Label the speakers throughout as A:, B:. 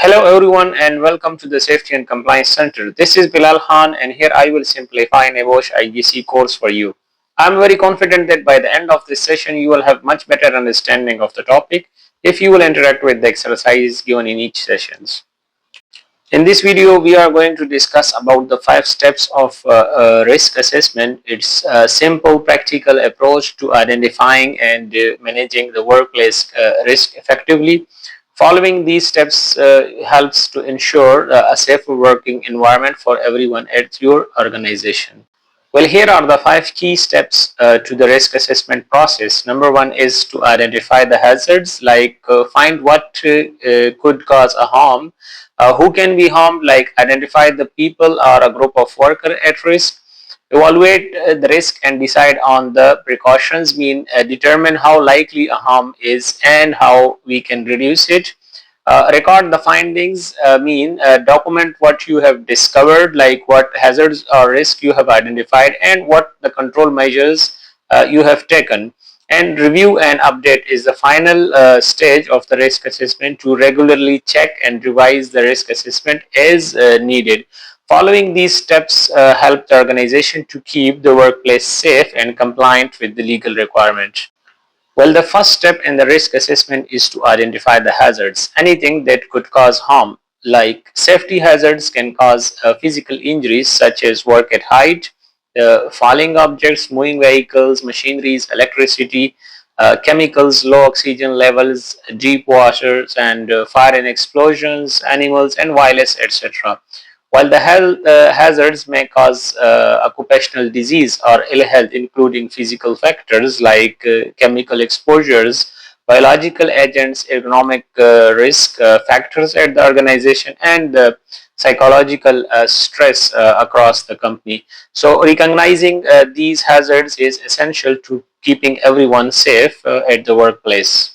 A: Hello everyone and welcome to the Safety and Compliance Center. This is Bilal Khan and here I will simplify NEBOSH IGC course for you. I am very confident that by the end of this session you will have much better understanding of the topic if you will interact with the exercise given in each sessions. In this video we are going to discuss about the 5 steps of risk assessment. It's a simple practical approach to identifying and managing the workplace risk effectively. Following these steps helps to ensure a safer working environment for everyone at your organization. Well, here are the 5 key steps to the risk assessment process. Number one is to identify the hazards, like find what could cause a harm, who can be harmed, like identify the people or a group of workers at risk, evaluate the risk and decide on the precautions, mean determine how likely a harm is and how we can reduce it. Record the findings, mean document what you have discovered, like what hazards or risk you have identified and what the control measures you have taken. And review and update is the final stage of the risk assessment, to regularly check and revise the risk assessment as needed. Following these steps help the organization to keep the workplace safe and compliant with the legal requirements. Well, the first step in the risk assessment is to identify the hazards. Anything that could cause harm, like safety hazards, can cause physical injuries such as work at height, falling objects, moving vehicles, machineries, electricity, chemicals, low oxygen levels, deep waters, and fire and explosions, animals, and violence, etc. While the health hazards may cause occupational disease or ill health, including physical factors like chemical exposures, biological agents, economic risk factors at the organization, and psychological stress across the company. So, recognizing these hazards is essential to keeping everyone safe at the workplace.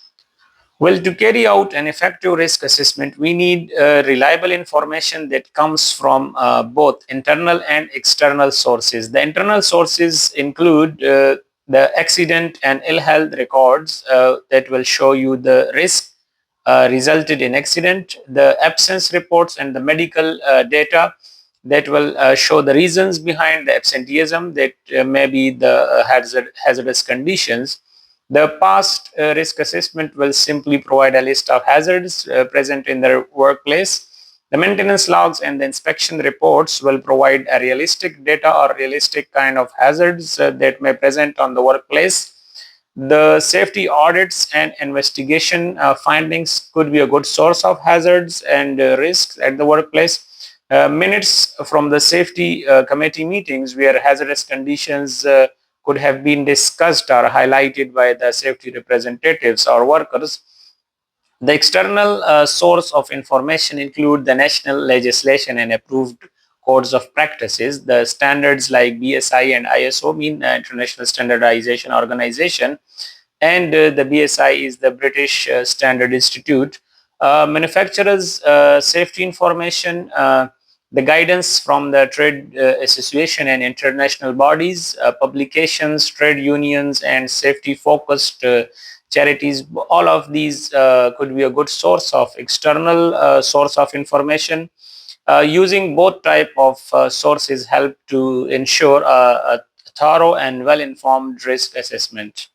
A: Well, to carry out an effective risk assessment, we need reliable information that comes from both internal and external sources. The internal sources include the accident and ill health records that will show you the risk resulted in accident, the absence reports and the medical data that will show the reasons behind the absenteeism, that may be the hazardous conditions. The past risk assessment will simply provide a list of hazards present in their workplace. The maintenance logs and the inspection reports will provide a realistic data or realistic kind of hazards that may present on the workplace. The safety audits and investigation findings could be a good source of hazards and risks at the workplace. Minutes from the safety committee meetings where hazardous conditions could have been discussed or highlighted by the safety representatives or workers. The external source of information include the national legislation and approved codes of practices. The standards like BSI and ISO, mean International Standardization Organization, and the BSI is the British Standard Institute. Manufacturers safety information, the guidance from the trade association and international bodies, publications, trade unions, and safety focused charities. All of these could be a good source of external source of information. Using both type of sources help to ensure a thorough and well-informed risk assessment.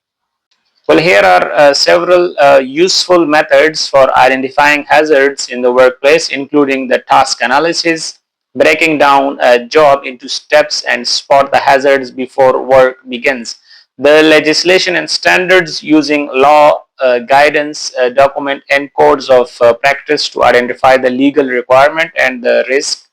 A: Well, here are several useful methods for identifying hazards in the workplace, including the task analysis, breaking down a job into steps and spot the hazards before work begins. The legislation and standards, using law, guidance, document, and codes of practice to identify the legal requirement and the risk.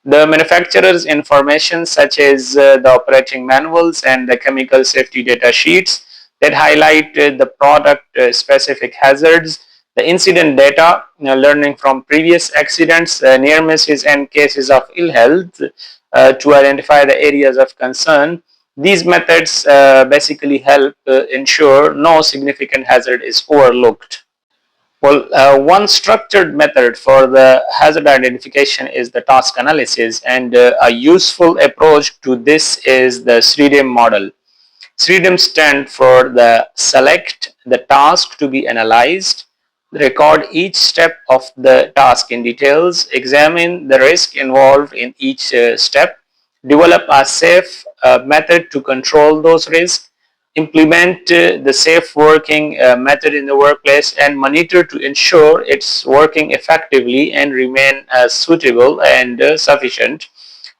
A: The manufacturer's information, such as the operating manuals and the chemical safety data sheets that highlight the product specific hazards. The incident data, learning from previous accidents, near misses, and cases of ill health to identify the areas of concern. These methods basically help ensure no significant hazard is overlooked. Well, one structured method for the hazard identification is the task analysis, and a useful approach to this is the 3D model. 3D stand for the select the task to be analyzed, Record each step of the task in details, examine the risk involved in each step, develop a safe method to control those risks, implement the safe working method in the workplace, and monitor to ensure it's working effectively and remain suitable and sufficient.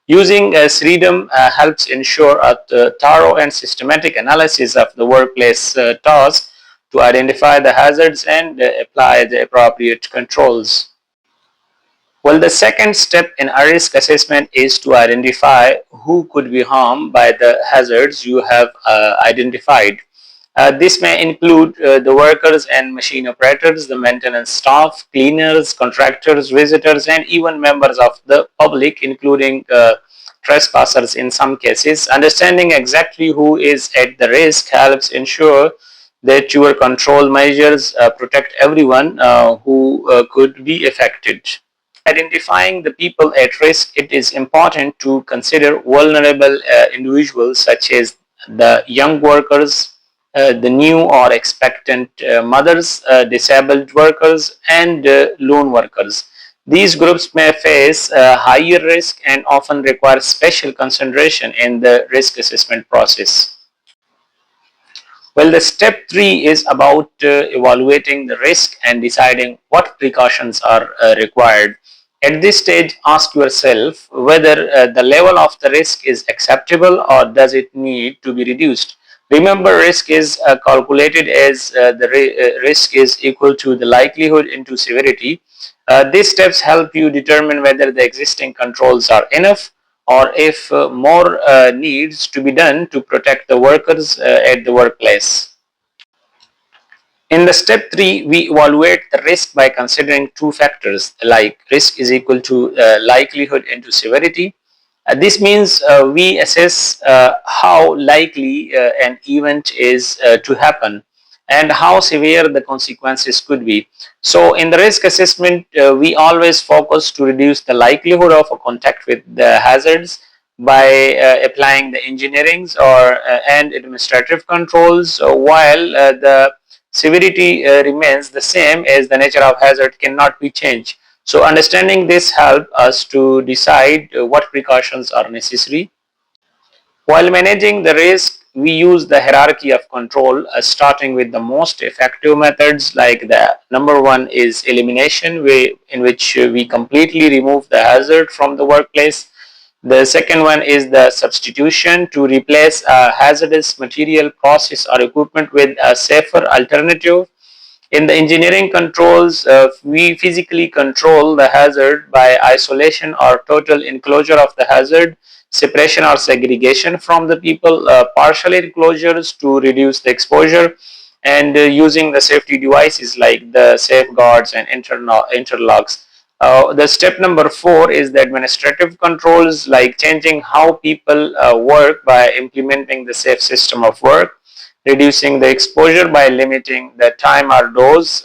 A: Using SREDOM helps ensure a thorough and systematic analysis of the workplace task to identify the hazards and apply the appropriate controls. Well, the second step in a risk assessment is to identify who could be harmed by the hazards you have identified. This may include the workers and machine operators, the maintenance staff, cleaners, contractors, visitors, and even members of the public, including trespassers in some cases. Understanding exactly who is at the risk helps ensure that your control measures protect everyone who could be affected. Identifying the people at risk, it is important to consider vulnerable individuals such as the young workers, the new or expectant mothers, disabled workers, and lone workers. These groups may face higher risk and often require special consideration in the risk assessment process. Well, the step three is about evaluating the risk and deciding what precautions are required. At this stage, ask yourself whether the level of the risk is acceptable or does it need to be reduced. Remember, risk is calculated as the risk is equal to the likelihood into severity. These steps help you determine whether the existing controls are enough or if more needs to be done to protect the workers at the workplace. In the step 3, we evaluate the risk by considering two factors like risk is equal to likelihood into severity. This means we assess how likely an event is to happen and how severe the consequences could be. So, in the risk assessment, we always focus to reduce the likelihood of a contact with the hazards by applying the engineerings or and administrative controls, while the severity remains the same as the nature of hazard cannot be changed. So understanding this helps us to decide what precautions are necessary. While managing the risk, we use the hierarchy of control, starting with the most effective methods like the number one is elimination, in which we completely remove the hazard from the workplace. The second one is the substitution, to replace a hazardous material, process, or equipment with a safer alternative. In the engineering controls, we physically control the hazard by isolation or total enclosure of the hazard, separation or segregation from the people, partial enclosures to reduce the exposure, and using the safety devices like the safeguards and interlocks. The step number 4 is the administrative controls, like changing how people work by implementing the safe system of work, reducing the exposure by limiting the time outdoors,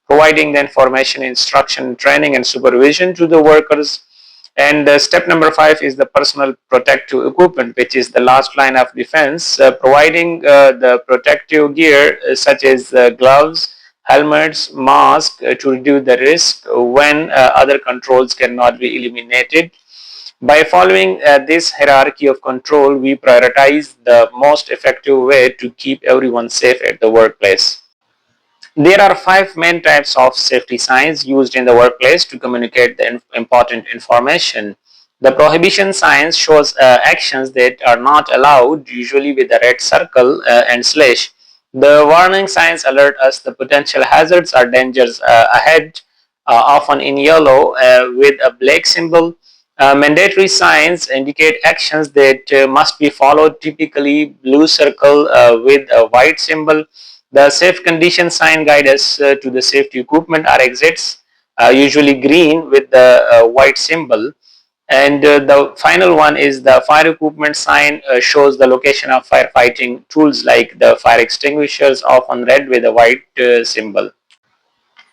A: providing the information, instruction, training, and supervision to the workers. And step number 5 is the personal protective equipment, which is the last line of defense, providing the protective gear such as gloves, helmets, masks to reduce the risk when other controls cannot be eliminated. By following this hierarchy of control, we prioritize the most effective way to keep everyone safe at the workplace. There are 5 main types of safety signs used in the workplace to communicate the important information. The prohibition signs shows actions that are not allowed, usually with a red circle and slash. The warning signs alert us the potential hazards or dangers ahead, often in yellow with a black symbol. Mandatory signs indicate actions that must be followed, typically blue circle with a white symbol. The safe condition sign guide us to the safety equipment or exits, usually green with the white symbol. And the final one is the fire equipment sign, shows the location of firefighting tools like the fire extinguishers, often red with a white symbol.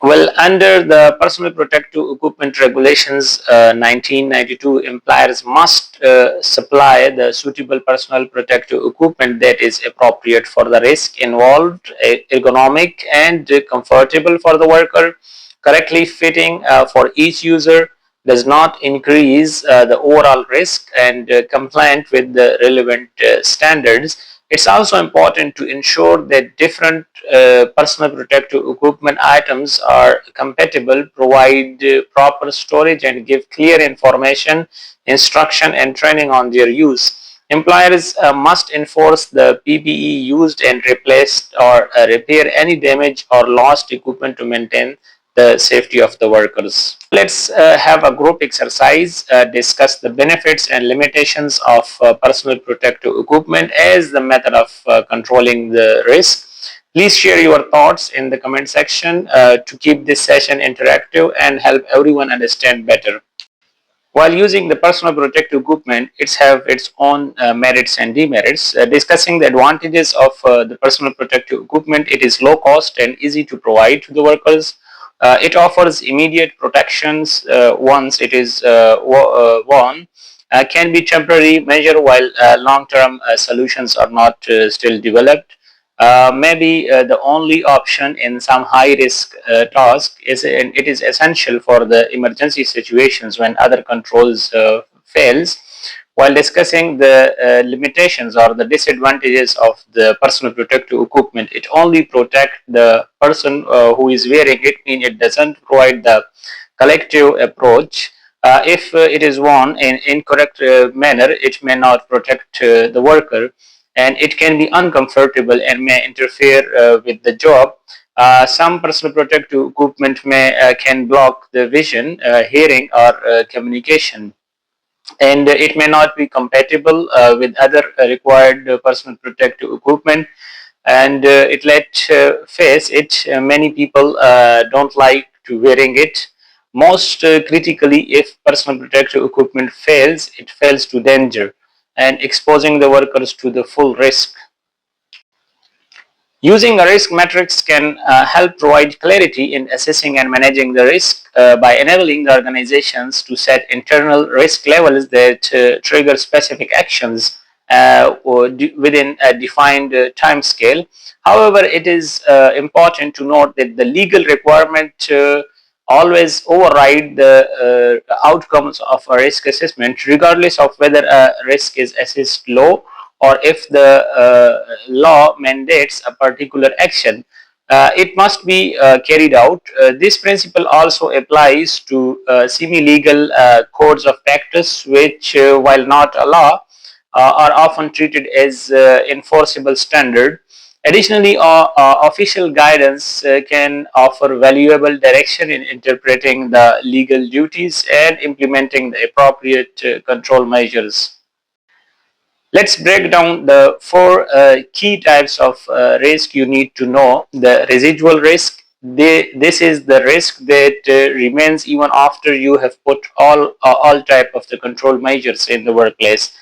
A: Well, under the Personal Protective Equipment Regulations 1992, employers must supply the suitable personal protective equipment that is appropriate for the risk involved, ergonomic and comfortable for the worker, correctly fitting for each user, does not increase the overall risk, and compliant with the relevant standards. It's also important to ensure that different personal protective equipment items are compatible, provide proper storage, and give clear information, instruction, and training on their use. Employers must enforce the PPE used and replaced or repair any damaged or lost equipment to maintain the safety of the workers. Let's have a group exercise, discuss the benefits and limitations of personal protective equipment as the method of controlling the risk. Please share your thoughts in the comment section to keep this session interactive and help everyone understand better. While using the personal protective equipment, it's have its own merits and demerits. Discussing the advantages of the personal protective equipment, it is low cost and easy to provide to the workers. It offers immediate protections once it is worn. Can be temporary measure while long-term solutions are not still developed. Maybe the only option in some high-risk task is, and it is essential for the emergency situations when other controls fails. While discussing the limitations or the disadvantages of the personal protective equipment, it only protects the person who is wearing it, meaning it doesn't provide the collective approach. If it is worn in incorrect manner, it may not protect the worker, and it can be uncomfortable and may interfere with the job. Some personal protective equipment may can block the vision, hearing, or communication, and it may not be compatible with other required personal protective equipment. And it let face it, many people don't like to wearing it. Most critically, if personal protective equipment fails, it fails to danger and exposing the workers to the full risk. Using a risk matrix can help provide clarity in assessing and managing the risk by enabling the organizations to set internal risk levels that trigger specific actions within a defined time scale. However, it is important to note that the legal requirement always override the outcomes of a risk assessment, regardless of whether a risk is assessed low or if the law mandates a particular action. It must be carried out. This principle also applies to semi-legal codes of practice, which, while not a law, are often treated as enforceable standard. Additionally, official guidance can offer valuable direction in interpreting the legal duties and implementing the appropriate control measures. Let's break down the four key types of risk you need to know. The residual risk, this is the risk that remains even after you have put all type of the control measures in the workplace.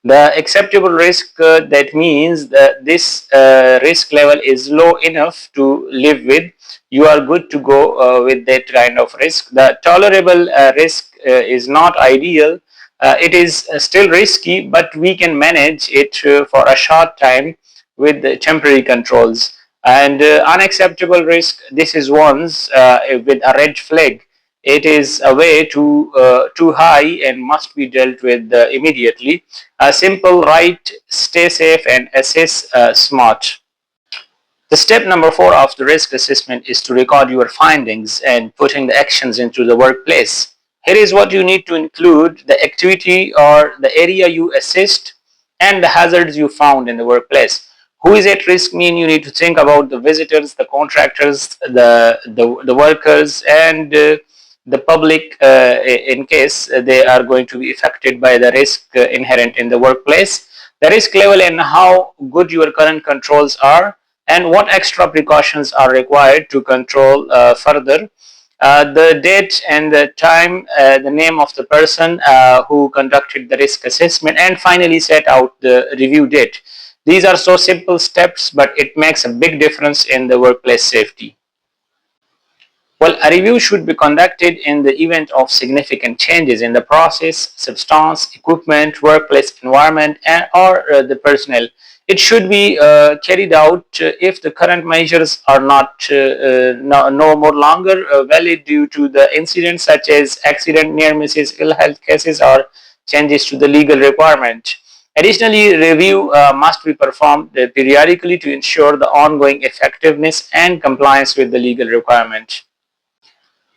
A: The acceptable risk, that means that this risk level is low enough to live with. You are good to go with that kind of risk. The tolerable risk is not ideal. It is still risky, but we can manage it for a short time with the temporary controls. And unacceptable risk, this is ones with a red flag. It is a way too high and must be dealt with immediately. A simple right, stay safe, and assess smart. The step number four of the risk assessment is to record your findings and putting the actions into the workplace. Here is what you need to include: the activity or the area you assessed and the hazards you found in the workplace. Who is at risk mean you need to think about the visitors, the contractors, the workers, and the public in case they are going to be affected by the risk inherent in the workplace. The risk level and how good your current controls are, and what extra precautions are required to control further. The date and the time, the name of the person who conducted the risk assessment, and finally set out the review date. These are so simple steps, but it makes a big difference in the workplace safety. Well, a review should be conducted in the event of significant changes in the process, substance, equipment, workplace environment, or the personnel. It should be carried out if the current measures are no more longer valid due to the incidents such as accident, near misses, ill health cases, or changes to the legal requirement. Additionally, review must be performed periodically to ensure the ongoing effectiveness and compliance with the legal requirement.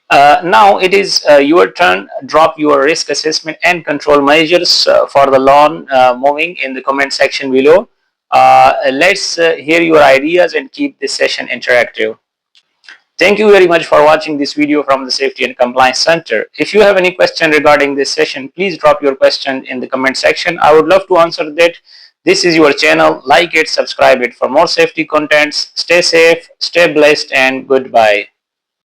A: Now it is your turn. Drop your risk assessment and control measures for the lawn moving in the comment section below. Let's hear your ideas and keep this session interactive. Thank you very much for watching this video from the Safety and Compliance Center. If you have any question regarding this session, please drop your question in the comment section. I would love to answer that. This is your channel. Like it, subscribe it for more safety contents. Stay safe, stay blessed, and goodbye.